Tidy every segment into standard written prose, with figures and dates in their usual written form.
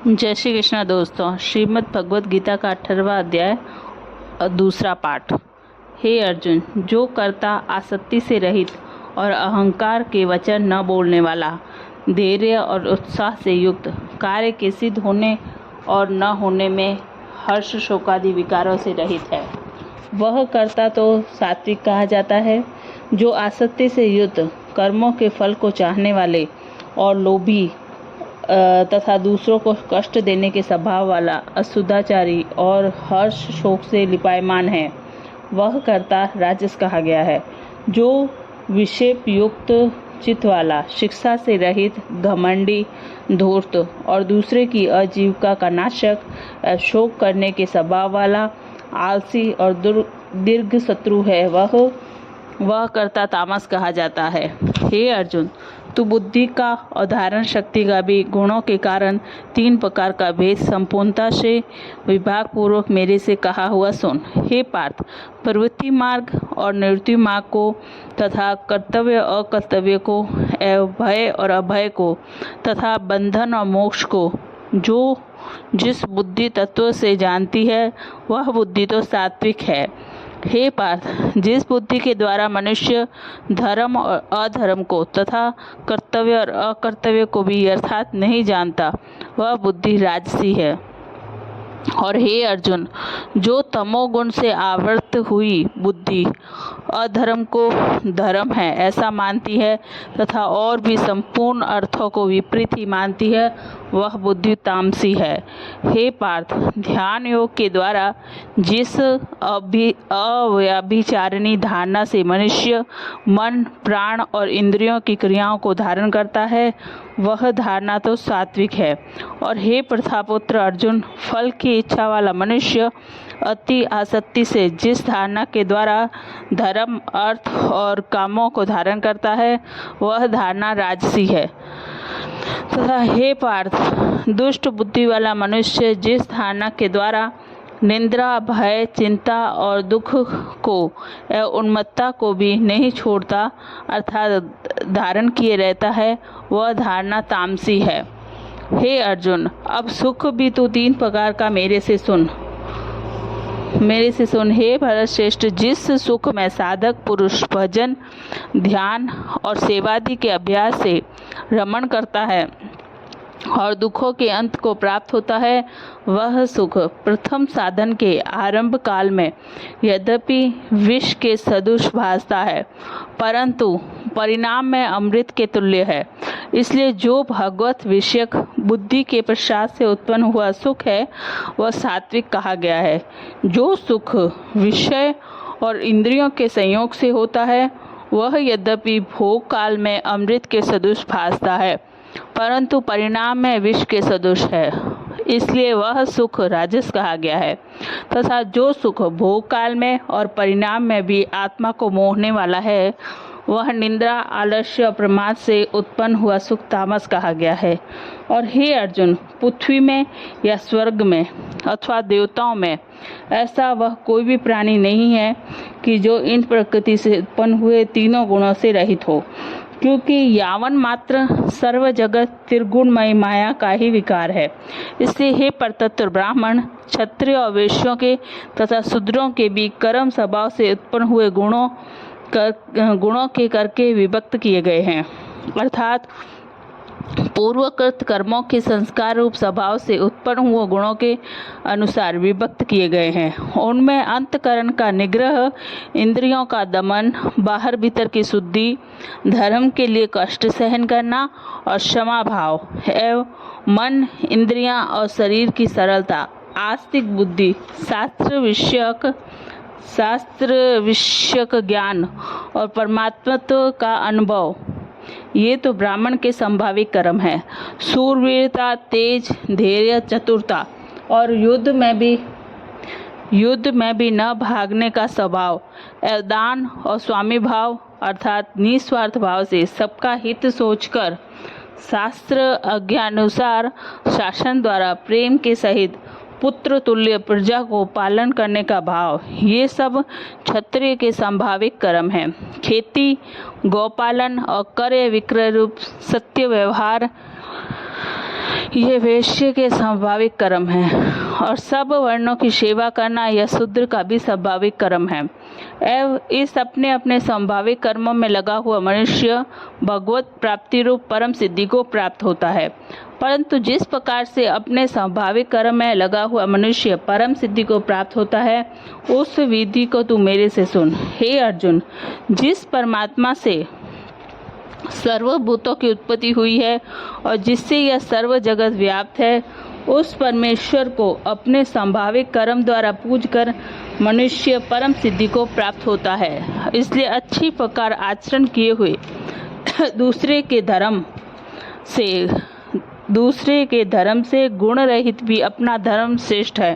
जय श्री कृष्णा दोस्तों। श्रीमद् भगवद गीता का 18वां अध्याय दूसरा पाठ। हे अर्जुन, जो कर्ता आसक्ति से रहित और अहंकार के वचन न बोलने वाला, धैर्य और उत्साह से युक्त, कार्य के सिद्ध होने और न होने में हर्ष शोकादि विकारों से रहित है, वह कर्ता तो सात्विक कहा जाता है। जो आसक्ति से युक्त, कर्मों के फल को चाहने वाले और लोभी तथा दूसरों को कष्ट देने के स्वभाव वाला, असुदाचारी और हर्ष शोक से लिपायमान है, वह कर्ता राजस कहा गया है। जो विषेप युक्त चित्त वाला, शिक्षा से रहित, घमंडी, धूर्त और दूसरे की आजीविका का नाशक, शोक करने के स्वभाव वाला, आलसी और दीर्घ शत्रु है, वह कर्ता तामस कहा जाता है। हे अर्जुन, तू बुद्धि का और धारण शक्ति का भी गुणों के कारण 3 प्रकार का भेद संपूर्णता से विभाग पूर्वक मेरे से कहा हुआ सुन। हे पार्थ, प्रवृत्ति मार्ग और निवृत्ति मार्ग को तथा कर्तव्य अकर्तव्य को, भय और अभय को तथा बंधन और मोक्ष को जो जिस बुद्धि तत्व से जानती है, वह बुद्धि तो सात्विक है। हे पार्थ, जिस बुद्धि के द्वारा मनुष्य धर्म और अधर्म को तथा कर्तव्य और अकर्तव्य को भी अर्थात नहीं जानता, वह बुद्धि राजसी है। और हे अर्जुन, जो तमोगुण से आवृत हुई बुद्धि अधर्म को धर्म है ऐसा मानती है तथा और भी संपूर्ण अर्थों को विपरीत ही मानती है, वह बुद्धि तामसी है। हे पार्थ, ध्यान योग के द्वारा जिस अव्यभिचारिणी धारणा से मनुष्य मन, प्राण और इंद्रियों की क्रियाओं को धारण करता है, वह धारणा तो सात्विक है। और हे प्रथापुत्र अर्जुन, फल की इच्छा वाला मनुष्य अति आसक्ति से जिस धारणा के द्वारा धर्म, अर्थ और कामों को धारण करता है, वह धारणा राजसी है। तथा हे पार्थ, दुष्ट बुद्धि वाला मनुष्य जिस धारणा के द्वारा निंद्रा, भय, चिंता और दुख को एवं उन्मत्तता को भी नहीं छोड़ता अर्थात धारण किए रहता है, वह धारणा तामसी है। हे अर्जुन, अब सुख भी तू 3 प्रकार का मेरे से सुन। हे भरत श्रेष्ठ, जिस सुख में साधक पुरुष भजन, ध्यान और सेवादि के अभ्यास से रमण करता है और दुखों के अंत को प्राप्त होता है, वह सुख प्रथम साधन के आरंभ काल में यद्यपि विष के सदृश भासता है, परंतु परिणाम में अमृत के तुल्य है। इसलिए जो भगवत विषयक बुद्धि के प्रसाद से उत्पन्न हुआ सुख है, वह सात्विक कहा गया है। जो सुख विषय और इंद्रियों के संयोग से होता है, वह यद्यपि भोग काल में अमृत के सदृश भासता है, परंतु परिणाम में विष के सदृश है, इसलिए वह सुख राजस कहा गया है। तथा जो सुख भोग काल में और परिणाम में भी आत्मा को मोहने वाला है, वह निंद्रा, आलस्य और प्रमाद से उत्पन्न हुआ सुख तामस कहा गया है। और हे अर्जुन, पृथ्वी में या स्वर्ग में अथवा देवताओं में ऐसा वह कोई भी प्राणी नहीं है कि जो इन प्रकृति से उत्पन्न हुए तीनों गुणों से रहित हो, क्योंकि यावन मात्र सर्व जगत त्रिगुणमय माया का ही विकार है। इसलिए हे परतत्व ब्राह्मण, क्षत्रिय और वैश्यों के तथा शूद्रों के भी कर्म स्वभाव से उत्पन्न हुए गुणों के करके विभक्त किए गए हैं, अर्थात पूर्वकृत कर्मों के संस्कार रूप स्वभाव से उत्पन्न हुए गुणों के अनुसार विभक्त किए गए हैं। उनमें अंतकरण का निग्रह, इंद्रियों का दमन, बाहर भीतर की शुद्धि, धर्म के लिए कष्ट सहन करना और क्षमा भाव एवं मन, इंद्रियां और शरीर की सरलता, आस्तिक बुद्धि, शास्त्र विषयक ज्ञान और परमात्मत्व का अनुभव, ये तो ब्राह्मण के संभाविक कर्म है। शूरवीरता, तेज, धैर्य, चतुरता और युद्ध में भी न भागने का स्वभाव, दान और स्वामी भाव अर्थात निस्वार्थ भाव से सबका हित सोचकर शास्त्र आज्ञानुसार शासन द्वारा प्रेम के सहित पुत्र तुल्य प्रजा को पालन करने का भाव, ये सब क्षत्रिय के संभाविक कर्म हैं। खेती, गौपालन और क्रय विक्रय रूप सत्य व्यवहार, ये वैश्य के स्वाभाविक कर्म है और सब वर्णों की सेवा करना यह शूद्र का भी स्वाभाविक कर्म है। एवं इस अपने अपने स्वाभाविक कर्मों में लगा हुआ मनुष्य भगवत प्राप्ति रूप परम सिद्धि को प्राप्त होता है। परंतु जिस प्रकार से अपने स्वाभाविक कर्म में लगा हुआ मनुष्य परम सिद्धि को प्राप्त होता है, उस विधि को तू मेरे से सुन। हे अर्जुन, जिस परमात्मा से सर्वभूतों की उत्पत्ति हुई है और जिससे यह सर्व जगत व्याप्त है, उस परमेश्वर को अपने संभाविक कर्म द्वारा पूजकर मनुष्य परम सिद्धि को प्राप्त होता है। इसलिए अच्छी प्रकार आचरण किए हुए दूसरे के धर्म से गुण रहित भी अपना धर्म श्रेष्ठ है,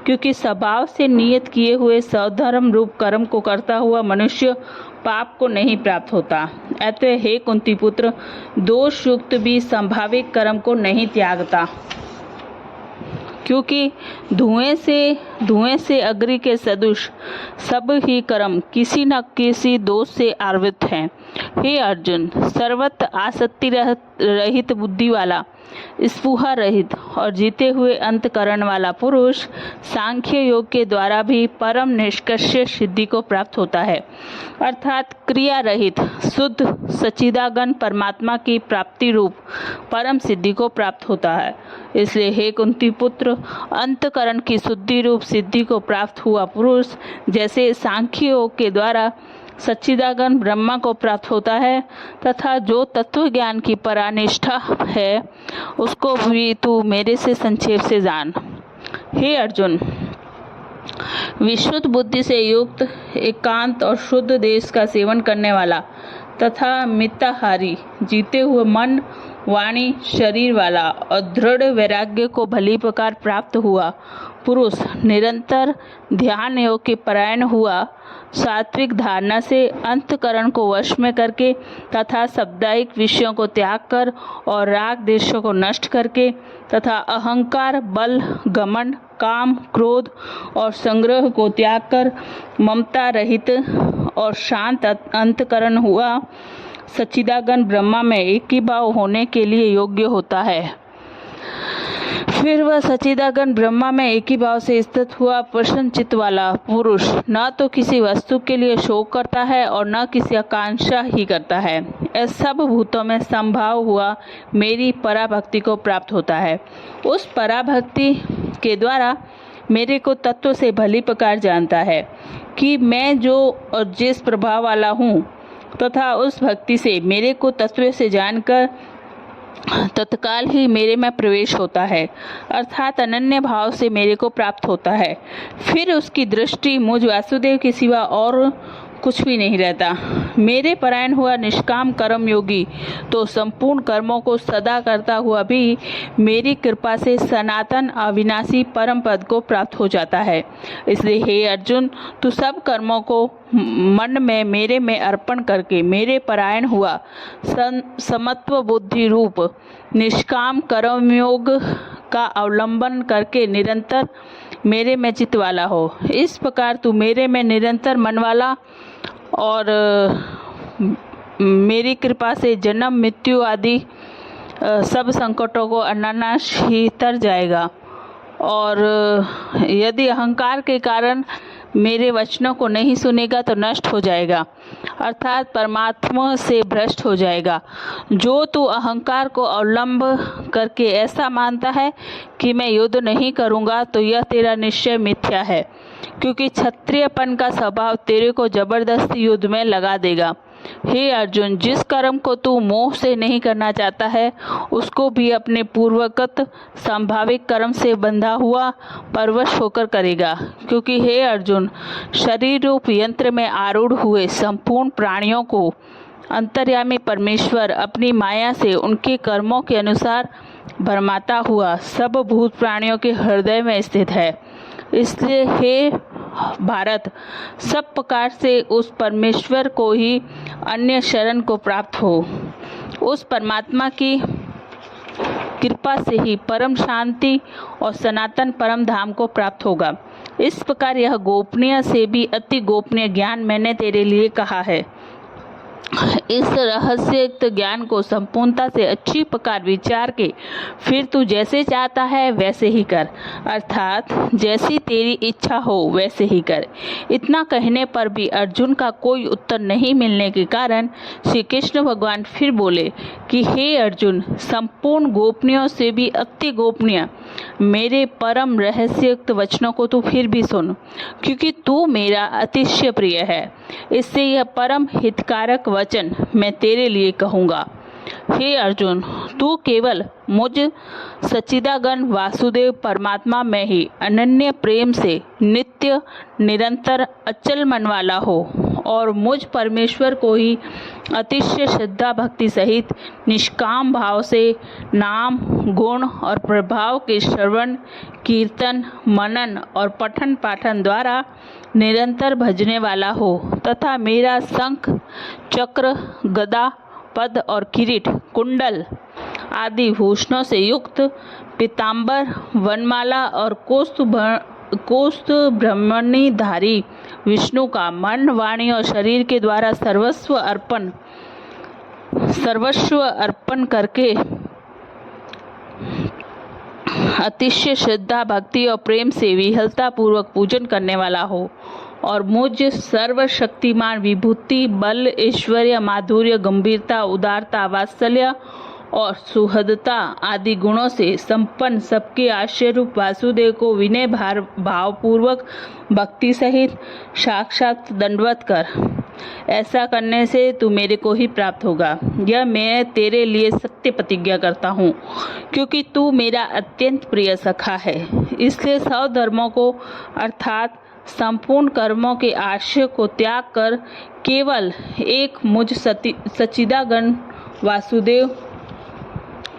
क्योंकि स्वभाव से नियत किए हुए स्वधर्म रूप कर्म को करता हुआ मनुष्य पाप को नहीं प्राप्त होता। अतः हे कुंती पुत्र, दोष युक्त भी संभाविक कर्म को नहीं त्यागता, क्योंकि धुएं से अग्नि के सदृश सब ही कर्म किसी न किसी दोष से आवृत हैं। हे अर्जुन, सर्वत्र आसक्ति रहित बुद्धि वाला, स्पृहा रहित और जीते हुए अंतकरण वाला पुरुष सांख्य योग के द्वारा भी परम निष्कर्ष सिद्धि को प्राप्त होता है, अर्थात क्रिया रहित शुद्ध सच्चिदानंद परमात्मा की प्राप्ति रूप परम सिद्धि को प्राप्त होता है। इसलिए हे कुंती पुत्र, अंतकरण की शुद्धि रूप सिद्धि को प्राप्त हुआ पुरुष जैसे सांख्य योग के द्वारा सच्चिदानंद ब्रह्मा को प्राप्त होता है, तथा जो तत्व ज्ञान की परानिष्ठा है उसको भी तू मेरे से संक्षेप से जान। हे अर्जुन, विशुद्ध बुद्धि से युक्त, एकांत और शुद्ध देश का सेवन करने वाला तथा मिताहारी, जीते हुए मन वाणी शरीर वाला और दृढ़ वैराग्य को भली प्रकार प्राप्त हुआ पुरुष निरंतर ध्यान योग के परायण हुआ, सात्विक धारणा से अंतकरण को वश में करके तथा साप्ताहिक विषयों को त्याग कर और राग देशों को नष्ट करके तथा अहंकार, बल, घमंड, काम, क्रोध और संग्रह को त्याग कर ममता रहित और शांत अंतकरण हुआ सच्चिदानंद ब्रह्मा में एक ही भाव होने के लिए योग्य होता है। फिर वह सच्चिदानंद ब्रह्मा में एक ही भाव से स्थित हुआ प्रसन्न चित्त वाला पुरुष न तो किसी वस्तु के लिए शोक करता है और न किसी आकांक्षा ही करता है। इस सब भूतों में संभाव हुआ मेरी पराभक्ति को प्राप्त होता है। उस पराभक्ति के द्वारा मेरे को तत्व से भली प्रकार जानता है कि मैं जो और जिस प्रभाव वाला हूँ, तथा उस भक्ति से मेरे को तत्व से जानकर तत्काल ही मेरे में प्रवेश होता है, अर्थात अनन्य भाव से मेरे को प्राप्त होता है। फिर उसकी दृष्टि मुझ वासुदेव के सिवा और कुछ भी नहीं रहता। मेरे परायण हुआ निष्काम कर्म योगी तो संपूर्ण कर्मों को सदा करता हुआ भी मेरी कृपा से सनातन अविनाशी परम पद को प्राप्त हो जाता है। इसलिए हे अर्जुन, तू सब कर्मों को मन में मेरे में अर्पण करके मेरे परायण हुआ समत्व बुद्धि रूप निष्काम कर्मयोग का अवलंबन करके निरंतर मेरे में चित्त वाला हो। इस प्रकार तू मेरे में निरंतर मन वाला और मेरी कृपा से जन्म मृत्यु आदि सब संकटों को अनायास ही तर जाएगा। और यदि अहंकार के कारण मेरे वचनों को नहीं सुनेगा तो नष्ट हो जाएगा, अर्थात परमात्मा से भ्रष्ट हो जाएगा। जो तू अहंकार को अवलंब करके ऐसा मानता है कि मैं युद्ध नहीं करूँगा, तो यह तेरा निश्चय मिथ्या है, क्योंकि क्षत्रियपन का स्वभाव तेरे को जबरदस्ती युद्ध में लगा देगा। हे अर्जुन, जिस कर्म को तू मोह से नहीं करना चाहता है उसको भी अपने पूर्वगत संभाविक कर्म से बंधा हुआ परवश होकर करेगा, क्योंकि हे अर्जुन, शरीर रूप यंत्र में आरूढ़ हुए संपूर्ण प्राणियों को अंतर्यामी परमेश्वर अपनी माया से उनके कर्मों के अनुसार भरमाता हुआ सब भूत प्राणियों के हृदय में स्थित है। इसलिए हे भारत, सब प्रकार से उस परमेश्वर को ही अन्य शरण को प्राप्त हो। उस परमात्मा की कृपा से ही परम शांति और सनातन परम धाम को प्राप्त होगा। इस प्रकार यह गोपनीय से भी अति गोपनीय ज्ञान मैंने तेरे लिए कहा है। इस रहस्ययुक्त ज्ञान को संपूर्णता से अच्छी प्रकार विचार के फिर तू जैसे चाहता है वैसे ही कर, अर्थात जैसी तेरी इच्छा हो वैसे ही कर। इतना कहने पर भी अर्जुन का कोई उत्तर नहीं मिलने के कारण श्री कृष्ण भगवान फिर बोले कि हे अर्जुन, संपूर्ण गोपनीयों से भी अति गोपनीय मेरे परम रहस्ययुक्त वचनों को तू फिर भी सुन, क्योंकि तू मेरा अतिशय प्रिय है। इससे यह परम हितकारक वचन मैं तेरे लिए कहूँगा। हे अर्जुन, तू केवल मुझ सच्चिदानंद वासुदेव परमात्मा में ही अनन्य प्रेम से नित्य निरंतर अचल मन वाला हो और मुझ परमेश्वर को ही अतिशय श्रद्धा भक्ति सहित निष्काम भाव से नाम गुण और प्रभाव के श्रवण कीर्तन मनन और पठन पाठन द्वारा निरंतर भजने वाला हो तथा मेरा शंख चक्र गदा पद और किरीट कुंडल आदि भूषणों से युक्त पीतांबर वनमाला और कौस्तुभ ब्रह्मणी धारी विष्णु का मन वाणी और शरीर के द्वारा सर्वस्व अर्पण करके अतिशय श्रद्धा भक्ति और प्रेम से विहलता पूर्वक पूजन करने वाला हो और मुझ सर्वशक्तिमान विभूति बल ऐश्वर्य माधुर्य गंभीरता उदारता वात्सल्य और सुहृदता आदि गुणों से संपन्न सबके आश्रय रूप वासुदेव को विनय भावपूर्वक भक्ति सहित साक्षात दंडवत कर। ऐसा करने से तू मेरे को ही प्राप्त होगा। यह मैं तेरे लिए सत्य प्रतिज्ञा करता हूँ, क्योंकि तू मेरा अत्यंत प्रिय सखा है। इसलिए सब धर्मों को अर्थात संपूर्ण कर्मों के आश्रय को त्याग कर केवल एक मुझ सच्चिदानंद वासुदेव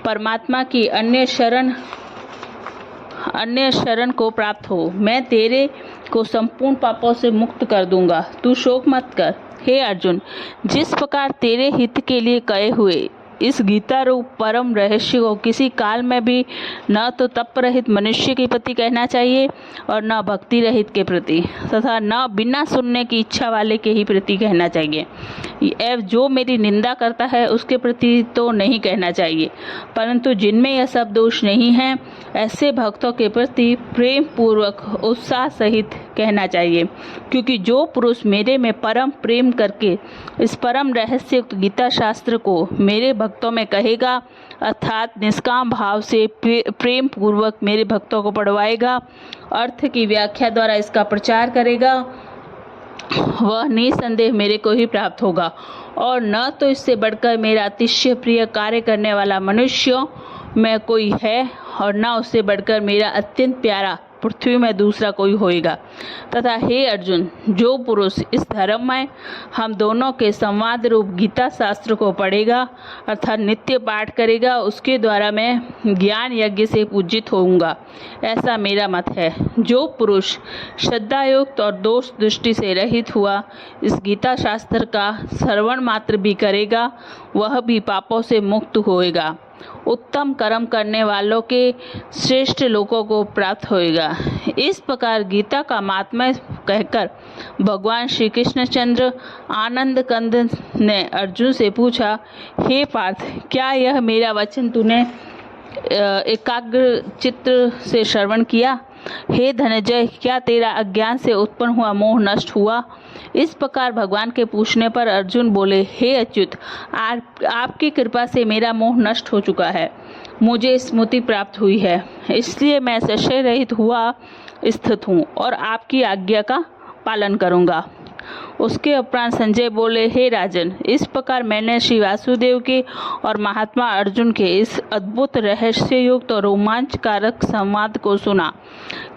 परमात्मा की अन्य शरण को प्राप्त हो। मैं तेरे को संपूर्ण पापों से मुक्त कर दूंगा, तू शोक मत कर। हे अर्जुन, जिस प्रकार तेरे हित के लिए कहे हुए इस गीता रूप परम रहस्य को किसी काल में भी न तो तप रहित मनुष्य के प्रति कहना चाहिए और न भक्ति रहित के प्रति तथा न बिना सुनने की इच्छा वाले के ही प्रति कहना चाहिए। जो मेरी निंदा करता है उसके प्रति तो नहीं कहना चाहिए, परंतु जिनमें यह सब दोष नहीं है ऐसे भक्तों के प्रति प्रेम पूर्वक उत्साह सहित कहना चाहिए, क्योंकि जो पुरुष मेरे में परम प्रेम करके इस परम रहस्ययुक्त गीता शास्त्र को मेरे भक्तों में कहेगा अर्थात निष्काम भाव से प्रेम पूर्वक मेरे भक्तों को पढ़वाएगा, अर्थ की व्याख्या द्वारा इसका प्रचार करेगा, वह निसंदेह मेरे को ही प्राप्त होगा और न तो इससे बढ़कर मेरा अतिशय प्रिय कार्य करने वाला मनुष्य में कोई है और न उससे बढ़कर मेरा अत्यंत प्यारा पृथ्वी में दूसरा कोई होएगा। तथा हे अर्जुन, जो पुरुष इस धर्म में हम दोनों के संवाद रूप गीता शास्त्र को पढ़ेगा अर्थात नित्य पाठ करेगा, उसके द्वारा मैं ज्ञान यज्ञ से पूजित होऊंगा, ऐसा मेरा मत है। जो पुरुष श्रद्धायुक्त और दोष दृष्टि से रहित हुआ इस गीता शास्त्र का श्रवण मात्र भी करेगा, वह भी पापों से मुक्त होएगा, उत्तम कर्म करने वालों के श्रेष्ठ लोगों को प्राप्त होएगा। इस प्रकार गीता का महात्म्य कहकर भगवान श्री कृष्णचंद्र आनंद कंद ने अर्जुन से पूछा, हे पार्थ, क्या यह मेरा वचन तूने एकाग्र चित्त से श्रवण किया? हे धनंजय, क्या तेरा अज्ञान से उत्पन्न हुआ मोह नष्ट हुआ? इस प्रकार भगवान के पूछने पर अर्जुन बोले, हे अच्युत, आपकी कृपा से मेरा मोह नष्ट हो चुका है, मुझे स्मृति प्राप्त हुई है, इसलिए मैं संशय रहित हुआ स्थित हूँ और आपकी आज्ञा का पालन करूँगा। उसके उपरांत संजय बोले, हे राजन, इस प्रकार मैंने श्री वासुदेव के और महात्मा अर्जुन के इस अद्भुत रहस्ययुक्त और रोमांचकारक संवाद को सुना।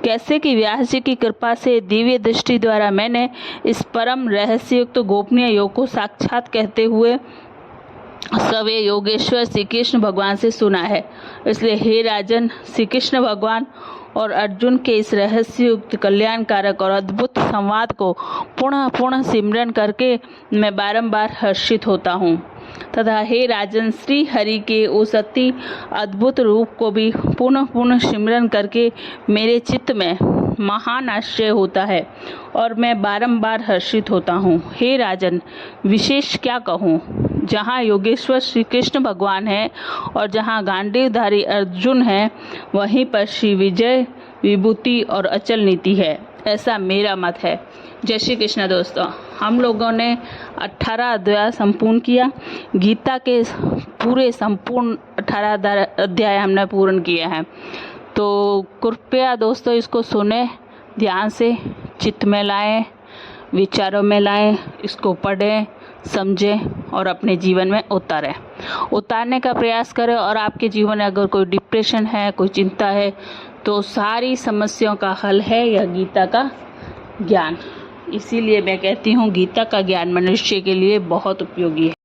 कैसे कि व्यास जी की कृपा से दिव्य दृष्टि द्वारा मैंने इस परम रहस्ययुक्त गोपनीय योग को साक्षात कहते हुए सवे योगेश्वर श्री कृष्ण भगवान से सुना है। इसलिए हे राजन, श्री कृष्ण भगवान और अर्जुन के इस रहस्ययुक्त कल्याणकारक और अद्भुत संवाद को पुनः पुनः सिमरन करके मैं बारंबार हर्षित होता हूँ तथा हे राजन, श्री हरि के उस अति अद्भुत रूप को भी पुनः पुनः सिमरन करके मेरे चित्त में महान आश्चर्य होता है और मैं बारंबार हर्षित होता हूँ। हे राजन, विशेष क्या कहूँ। जहाँ योगेश्वर श्री कृष्ण भगवान है और जहाँ गांडीवधारी अर्जुन है, वहीं पर श्री विजय, विभूति और अचल नीति है, ऐसा मेरा मत है। जय श्री कृष्ण। दोस्तों, हम लोगों ने 18 अध्याय संपूर्ण किया। गीता के पूरे संपूर्ण 18 अध्याय हमने पूर्ण किए हैं। तो कृपया दोस्तों इसको सुने, ध्यान से चित्त में लाएं, विचारों में लाएं, इसको पढ़ें, समझें और अपने जीवन में उतारने का प्रयास करें। और आपके जीवन में अगर कोई डिप्रेशन है, कोई चिंता है, तो सारी समस्याओं का हल है यह गीता का ज्ञान। इसीलिए मैं कहती हूँ गीता का ज्ञान मनुष्य के लिए बहुत उपयोगी है।